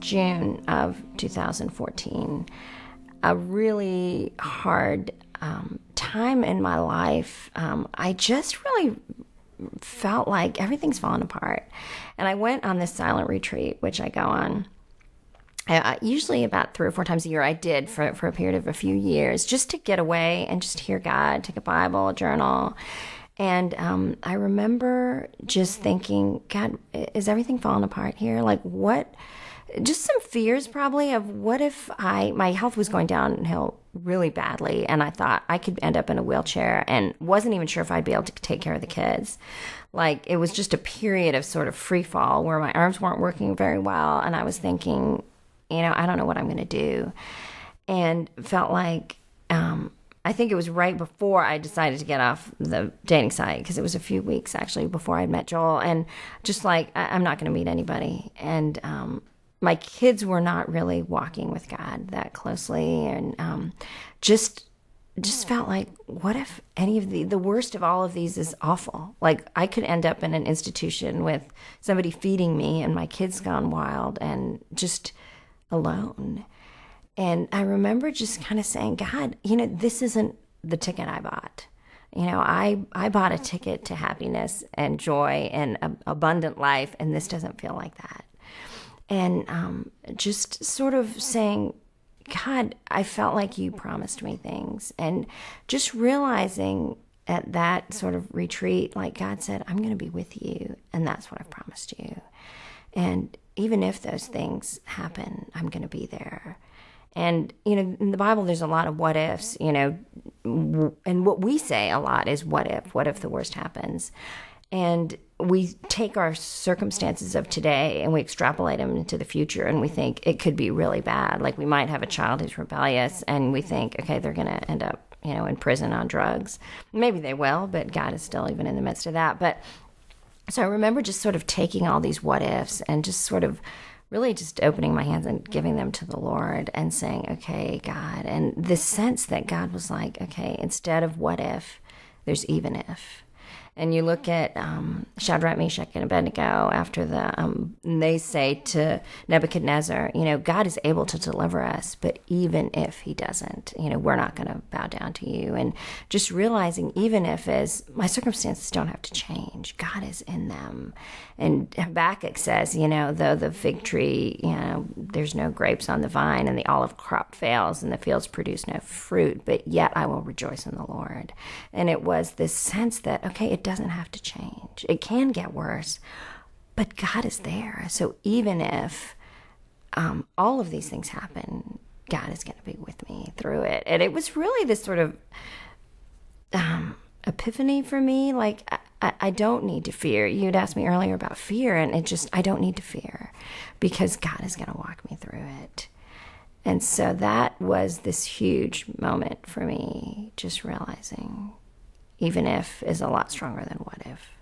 June of 2014, a really hard time in my life. I just really felt like everything's falling apart. And I went on this silent retreat, which I go on usually about 3 or 4 times a year. I did for a period of a few years, just to get away and just hear God, take a Bible, a journal. And I remember just thinking, God, is everything falling apart here? Like, what? Just some fears probably of what if my health was going downhill really badly, and I thought I could end up in a wheelchair, and wasn't even sure if I'd be able to take care of the kids. Like, it was just a period of sort of free fall where my arms weren't working very well, and I was thinking, I don't know what I'm going to do. And felt like, I think it was right before I decided to get off the dating site, because it was a few weeks actually before I'd met Joel, and just like, I'm not going to meet anybody. And my kids were not really walking with God that closely, and just felt like, what if any of the worst of all of these is awful? Like, I could end up in an institution with somebody feeding me and my kids gone wild and just alone. And I remember just kind of saying, God, this isn't the ticket I bought. I bought a ticket to happiness and joy and abundant life, and this doesn't feel like that. And just sort of saying, God, I felt like you promised me things. And just realizing at that sort of retreat, like God said, I'm going to be with you, and that's what I've promised you. And even if those things happen, I'm going to be there. And, in the Bible, there's a lot of what ifs, and what we say a lot is what if the worst happens? And we take our circumstances of today and we extrapolate them into the future, and we think it could be really bad. Like, we might have a child who's rebellious, and we think, okay, they're going to end up, in prison on drugs. Maybe they will, but God is still even in the midst of that. But so I remember just sort of taking all these what ifs and just sort of really just opening my hands and giving them to the Lord and saying, okay, God. And this sense that God was like, okay, instead of what if, there's even if. And you look at Shadrach, Meshach, and Abednego after they say to Nebuchadnezzar, God is able to deliver us, but even if he doesn't, we're not going to bow down to you. And just realizing, even if my circumstances don't have to change, God is in them. And Habakkuk says, though the fig tree, there's no grapes on the vine, and the olive crop fails, and the fields produce no fruit, but yet I will rejoice in the Lord. And it was this sense that, okay, it doesn't have to change. It can get worse, but God is there. So even if all of these things happen, God is going to be with me through it. And it was really this sort of epiphany for me. Like, I don't need to fear. You'd asked me earlier about fear, and I don't need to fear, because God is going to walk me through it. And so that was this huge moment for me, just realizing even if is a lot stronger than what if.